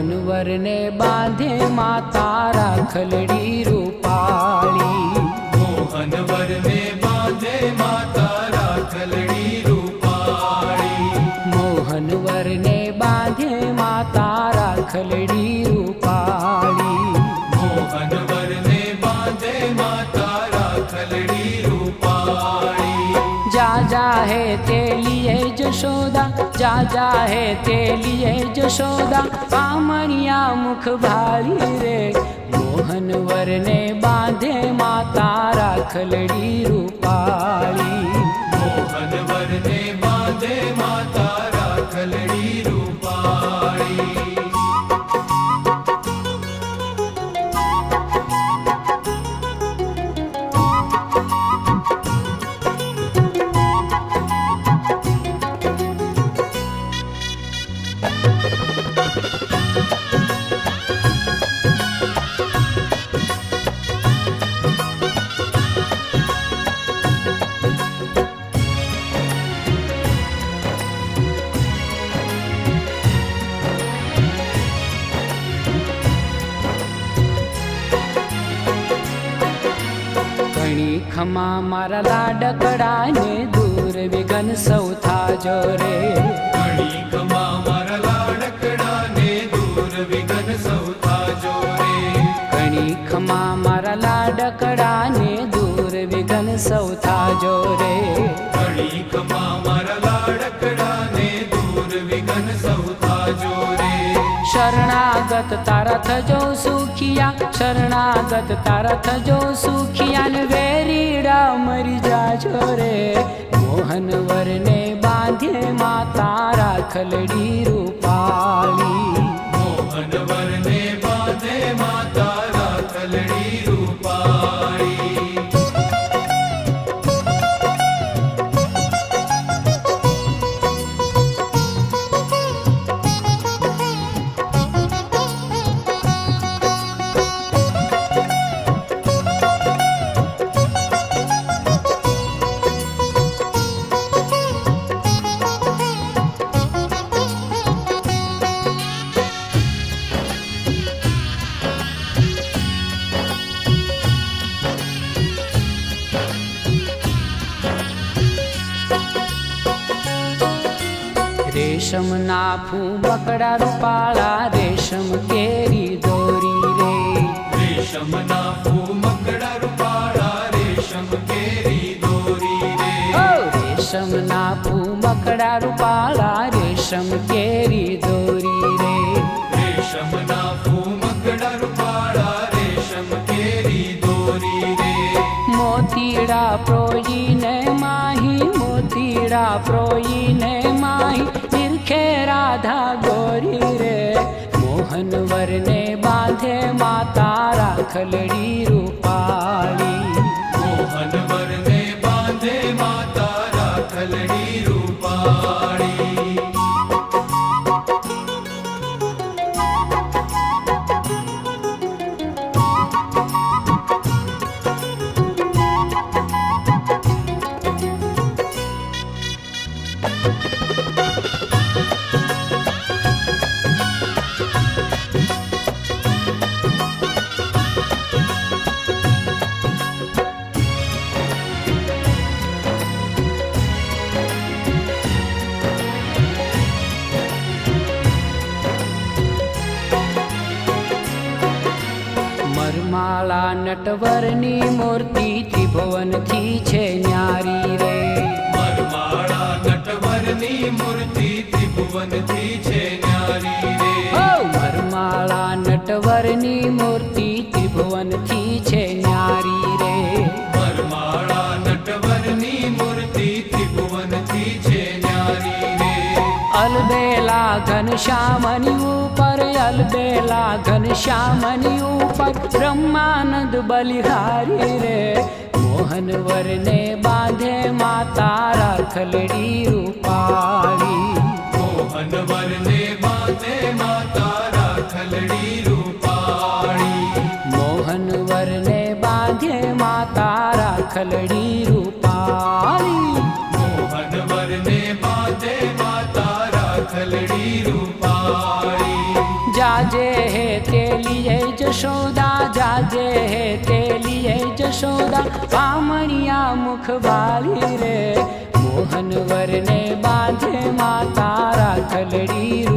मोहनवर ने बांधे माता राखलड़ी रूपाली। मोहनवर ने बांधे माता राखलड़ी रूपाली। मोहनवर ने बांधे माता राखलड़ी रूपाली। मोहनवर ने बांधे माता राखलड़ी रूपाली। जा जा है ते लिए जशोदा, जा जा है ते लिए जशोदा, कामणिया मुख भारी रे। मोहनवर ने बांधे माता राखलड़ी रूपाली। मोहनवर ने बांधे माता राखलड़ी रूपाली। खमा मारा लाडकड़ा ने दूर विघन सौथा जो रे। घणी खमा मारा लाडकड़ा ने दूर विघन सौथा जो रे। घणी खमा मारा लाडकड़ा ने दूर विघन सौथा जो रे। घणी खमा मारा लाडकड़ा ने दूर विघन सौथा जो रे। शरणागत तारा थजो सुखिया, शरणागत तारा थजो सुखिया ने वेरीड़ा मरी जाजो रे। मोहनवर ने बांधे माता राखलड़ी रूपाली। मोहनवर ने बांधे माता राखलड़ी रूपाली। रेशम ना फूमकड़ा रूपाला, रेशम केरी दोरी रे। रेशम ना फूमकड़ा रूपाला, रेशम केरी दोरी रे। रेशम ना फूमकड़ा रूपाला, रेशम केरी दोरी रे। रेशम ना फूमकड़ा रूपाला, रेशम केरी दोरी रे। मोतीड़ा प्रोई ने माही, मोतीड़ा प्रोई ने माही, निरखे राधा गोरी रे। मोहनवर ने बांधे माता राखलड़ी रूपाली। मोहनवर ने बांधे माता राखलड़ी रूपाली। मरमाला नटवरनी मूर्ति त्रिभुवन थी छे न्यारी रे। मरमाला नटवरनी मूर्ति त्रिभुवन थी छे न्यारी रे। मरमाला नटवरनी मूर्ति त्रिभुवन थी छे न्यारी रे। मरमाला नटवरनी मूर्ति त्रिभुवन थी छे न्यारी रे। अलबेला घनश्यामनी ऊपर, अलबेला घनश्यामनी ऊपर, ब्रह्मानंद बलिहारी रे। मोहनवर ने बांधे माता राखलड़ी रूपाली। मोहनवर ने बांधे माता राखलड़ी रूपाली। मोहनवर ने बांधे माता राखलड़ी रूपाली। मोहनवर ने बांधे माता राखलड़ी रूपाली। जा जाजे है तेलिए जशोदा जाजे है तेलिए जशोदा पामणिया मुख बाली रे मोहन वर ने बांधे माता राखलड़ी